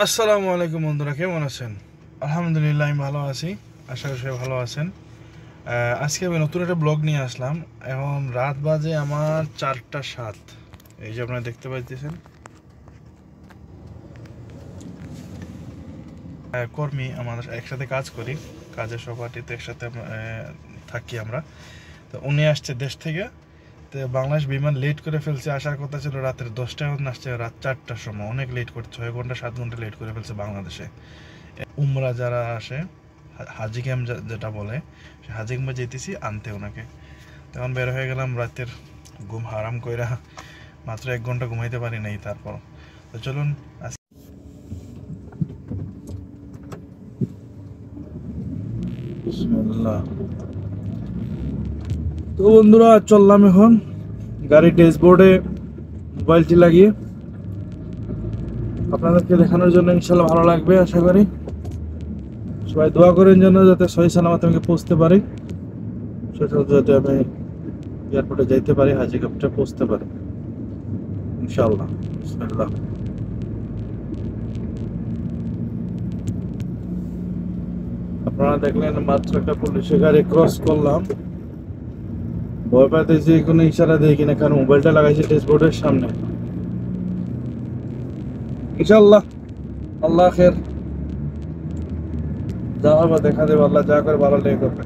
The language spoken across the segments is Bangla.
আসসালামু আলাইকুম বন্ধুরা, কেমন আছেন? আলহামদুলিল্লাহ, আমি ভালো আছি। আশা করি সবাই ভালো আছেন। আজকে আমি নতুন একটা ব্লগ নিয়ে আসলাম। এখন রাত বাজে আমার 4টা 7। এই যে আপনারা দেখতে পাইতেছেন, কর্মী আমাদের একসাথে কাজ করি, কাজের সহপাঠীতে একসাথে থাকি আমরা। তো উনি আসছে দেশ থেকে। তো বাংলাদেশ বিমান লেট করে ফেলছে, আসার কথা ছিল রাতের 10টায়, আসছে রাত 4টার সময়। অনেক লেট করছে, 6 ঘন্টা 7 ঘন্টা লেট করে ফেলছে বাংলাদেশে। উমরা যারা আসে, হাজি ক্যাম্প যেটা বলে, সে হাজি ক্যাম্পে যেতেছি আনতে ওনাকে। তখন বের হয়ে গেলাম রাতের ঘুম হারাম কইরা, মাত্র 1 ঘন্টা ঘুমাইতে পারি নাই। তারপর তো চলুন বিসমিল্লাহ। তো বন্ধুরা, চললাম এখন গাড়ির ড্যাশবোর্ডে মোবাইলটি লাগিয়ে আপনাদেরকে দেখানোর জন্য। ইনশাল্লাহ ভালো লাগবে আশা করি। সবাই দোয়া করেন যেন যাতে সহি সালামত আমাকে পৌঁছতে পারি, যাতে আমি এয়ারপোর্টে যাইতে পারি, হাজি ক্যাম্পে পৌঁছতে পারি ইনশাআল্লাহ। বিসমিল্লাহ। আপনারা দেখলেন মাত্র একটা পুলিশের গাড়ি ক্রস করলাম। ভয় পাইতেছি কোনো ইশারা দেয় কিনা, কারণ মোবাইলটা লাগাইছি ড্যাশবোর্ডের সামনে। ইনশাআল্লাহ আল্লাহ খের, যা হবে দেখা দেবে, আল্লাহ যা করে ভালো লেগে করবে।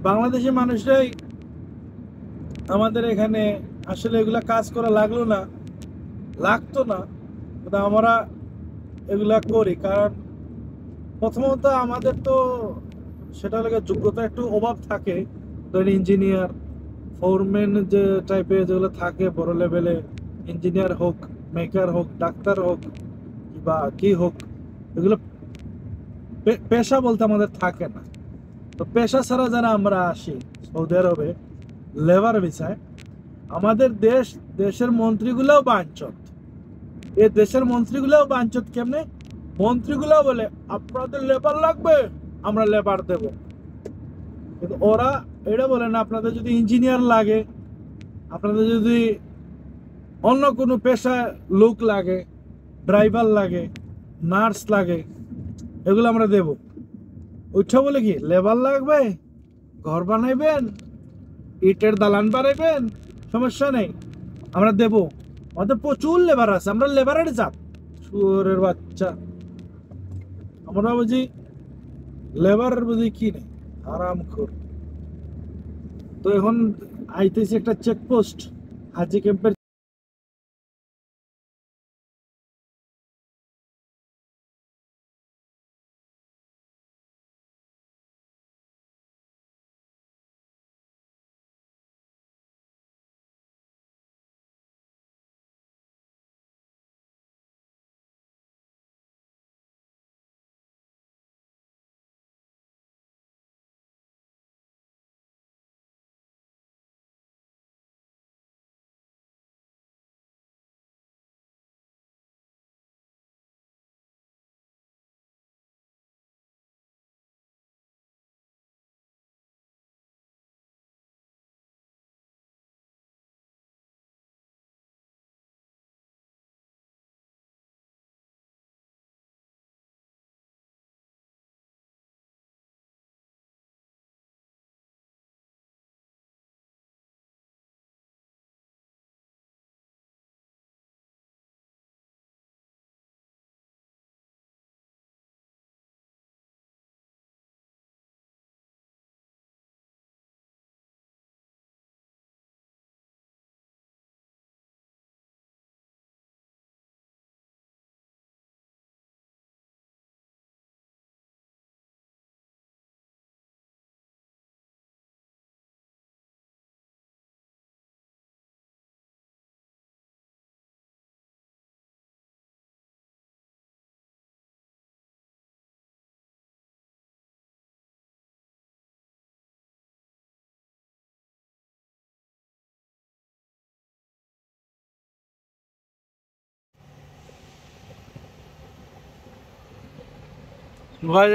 বাংলাদেশি মানুষরাই আমাদের এখানে আসলে এগুলা কাজ করা লাগলো না, লাগতো না, কিন্তু আমরা এগুলা করি। কারণ প্রথমত আমাদের তো সেটা লাগে যোগ্যতা একটু অভাব থাকে। ধরেন ইঞ্জিনিয়ার, ফোরম্যান যে টাইপের যেগুলো থাকে বড় লেভেলে, ইঞ্জিনিয়ার হোক, মেকার হোক, ডাক্তার হোক বা কি হোক, এগুলো পেশা বলতে আমাদের থাকে না। তো পেশা ছাড়া যারা আমরা আসি সৌদি আরবে লেবার ভিসায়, আমাদের দেশের মন্ত্রীগুলোও বাঞ্চত। এই দেশের মন্ত্রীগুলোও বাঞ্চত কেমনে? মন্ত্রীগুলো বলে আপনাদের লেবার লাগবে, আমরা লেবার দেব, কিন্তু ওরা এটা বলে না আপনাদের যদি ইঞ্জিনিয়ার লাগে, আপনাদের যদি অন্য কোনো পেশায় লোক লাগে, ড্রাইভার লাগে, নার্স লাগে, এগুলো আমরা দেব। ওইটা বলে কি লেবার লাগবে, ঘর বানাইবেন, ইটের দালান বানাইবেন, সমস্যা নেই, আমরা দেব। আমাদের প্রচুর লেবার আছে, আমরা লেবারের জাত, শুয়োরের বাচ্চা। আমরা বুঝি লেবারের বুঝি কি নেই, আরামখোর। তো এখন আইতেছি একটা চেকপোস্ট হাজি ক্যাম্পের।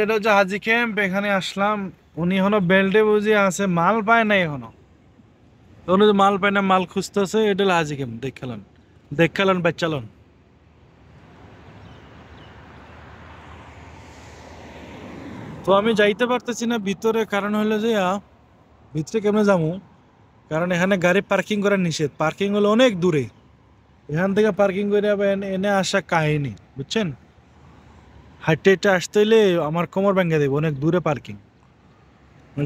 এটা হচ্ছে হাজি ক্যাম্প, এখানে আসলাম। উনি এখনো বেল্টে বুঝে আছে, মাল পায় না এখনো। উনি মাল পায় না, মাল খুঁজতেছে। এটা হলো হাজি ক্যাম্প, দেখালেন বাচ্চালন। তো আমি যাইতে পারতেছি না ভিতরে, কারণ হলো যে ভিতরে কেমনে যাবো, কারণ এখানে গাড়ি পার্কিং করা নিষেধ। পার্কিং হলো অনেক দূরে, এখান থেকে পার্কিং করে এনে আসা কাহিনী, বুঝছেন? হাইটে হাইটে আসতে হইলে আমার কোমর ভেঙে দেবো, অনেক দূরে পার্কিং।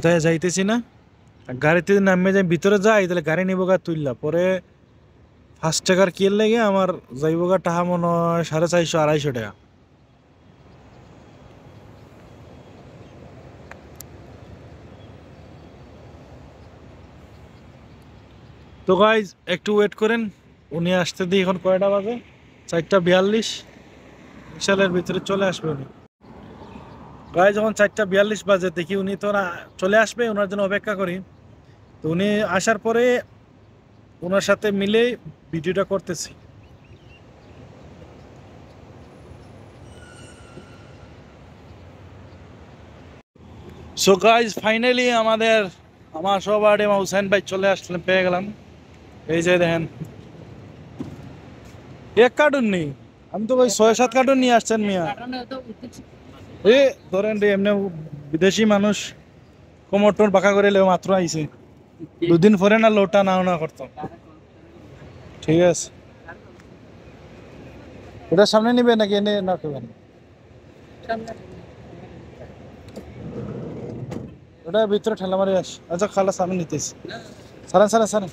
তাই যাইতেছি না। গাড়িতে নামে যাই ভিতরে যাই, তাহলে গাড়ি নিবো গা তুললা পরে ফার্স্ট টাকার কিল লেগে আমার যাইব গা টাকা মনে হয় 450-250 টাকা। তো গাইজ একটু ওয়েট করেন, উনি আসতে দিই। এখন কয়টা বাজে? 4:42। বিশালের ভিতরে চলে আসবে উনি। গাইজ যখন 4:42 বাজে দেখি উনি তো চলে আসবে, ওনার জন্য অপেক্ষা করি। তো উনি আসার পরে ওনার সাথে মিলে ভিডিওটা করতেছি। সো গাইজ ফাইনালি আমার সবাই হুসাইন ভাই চলে আসলেন, পেয়ে গেলাম। এই যে দেখেন, এক কার্টুন নেই, আমি তো ওই 6-7 কার্টুন নিয়ে আসছেন মিয়া। এ ধরেন রে, এমনি বিদেশি মানুষ কোমর টোর বাঁকা করে লেও মাত্র আইছে, 2 দিন পরে না লোটা না করতো। ঠিক আছে, ওটার সামনে নিবে নাকি এনে না করবেন? ওটা ভিতরে ঠেলা মারি আস। আচ্ছা খালাস, আমি নিতেছি। সারান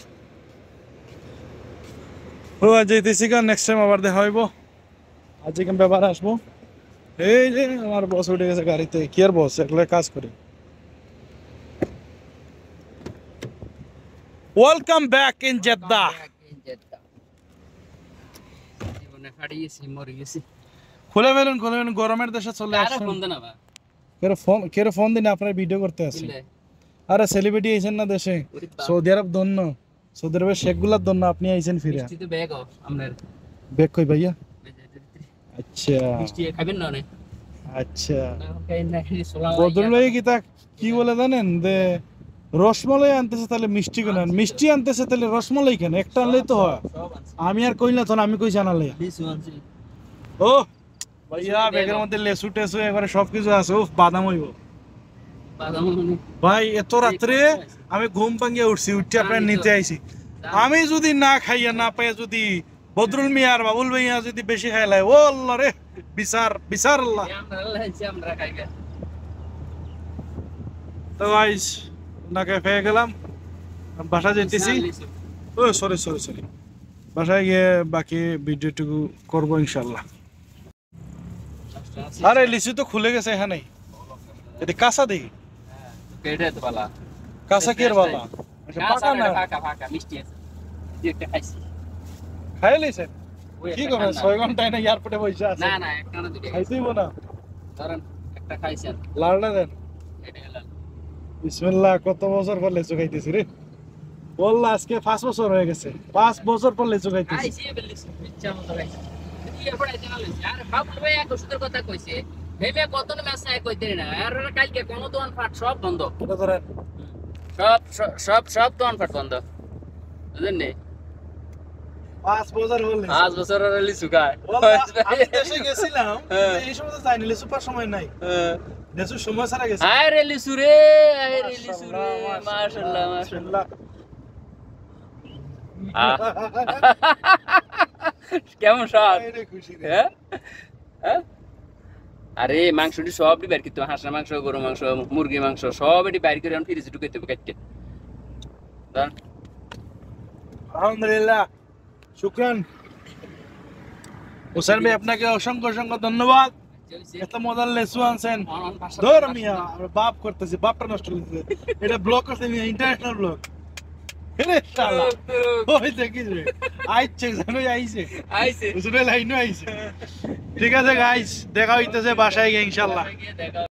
ও আজ যেতেছি গা, নেক্সট টাইম আবার দেখা হইব। আজ কেমন ব্যাপারে আসবো। এই যে আমার বস উঠে গেছে গাড়িতে। কি আর বস, একলা কাজ করে। Welcome back in Jeddah. খুলে ফেলুন, গরমের দেশে চলে আসছেন। কেরে ফোন দিন আপনার ভিডিও করতে আছে আরে সেলিব্রিটি আইছেন না দেশে সৌদি আরব দন্য সৌদি আরবের শেখগুলার দন্য আপনি আইছেন ফিরে বেক কই ভাইয়া আচ্ছা আচ্ছা বদরুল কি তা কি বলে জানেন যে রসমালাই আনতেছে তাহলে মিষ্টি কেন মিষ্টি আনতেছে তাহলে রসমালাই কেন একটা আনলেই তো হয় আমি আর কই না তখন আমি কই জানালে ও ভাইয়া ব্যাগের মধ্যে লেসু টেসু এবারে সবকিছু আছে উফ বাদাম হইব ভাই এত রাত্রে আমি ঘুম ভাঙিয়ে উঠছি উঠে আপনার নিতে আইছি আমি যদি না খাইয়া না পাইয়া যদি বদরুল মিয়া আর বাবুল ভাইয়া যদি বেশি খাইলাই ও আল্লাহ রে বিচার বিচার আল্লাহ তো গাইস নাকে পেয়ে গেলাম বাসা যেতেছি ও সরি সরি সরি বাসায় গিয়ে বাকি ভিডিওটুকু করবো ইনশাল্লাহ আরে লিচু তো খুলে গেছে এখানেই এটা কাঁচা দেখি কাঁচা কি এর বালা পাকা না খাই লিছেন কি করবেন 6 ঘন্টায় না এয়ারপোর্টে বসে আছে খাইতেইব না লাড়না দেন বিসমিল্লাহ কত বছর পর লিচু খাইতেছি রে বললা আজকে 5 বছর হয়ে গেছে 5 বছর পর লিচু খাইতেছি সব বন্ধ এটা ধরেন সব দোকান ফাট বন্ধ বুঝলেন 5 বছর হল 5 বছর লিচু খায় আমি দেশে গেছিলাম এই সময় তো যাইনি লিচু পাওয়ার সময় নাই দেশে সময় ছাড়া গেছি আরে লিচু রে মাশাআল্লাহ মাশাআল্লাহ কেমন স্বাদ আরে মাংসটি সবই বের করতে হবে হাঁসের মাংস গরু মাংস মুরগি মাংস সব এটি বাইর করে ফ্রিজে ঢুকাইতে হবে কাটতে আলহামদুলিল্লাহ শুকরান হোসেন ভাই আপনাকে অসংখ্য অসংখ্য ধন্যবাদ এত মজার লেসু আনছেন ধর মিয়া বাপ করতেছি বাপটা নষ্ট করতেছে এটা ব্লক করতে মিয়া ইন্টারন্যাশনাল ব্লক এরে শালা ওই দেখিস রে আইছে জানো আইছে উসরে লাইনও আইছে ঠিক আছে গাইস দেখা হইতেছে বাসায় গিয়ে ইনশাআল্লাহ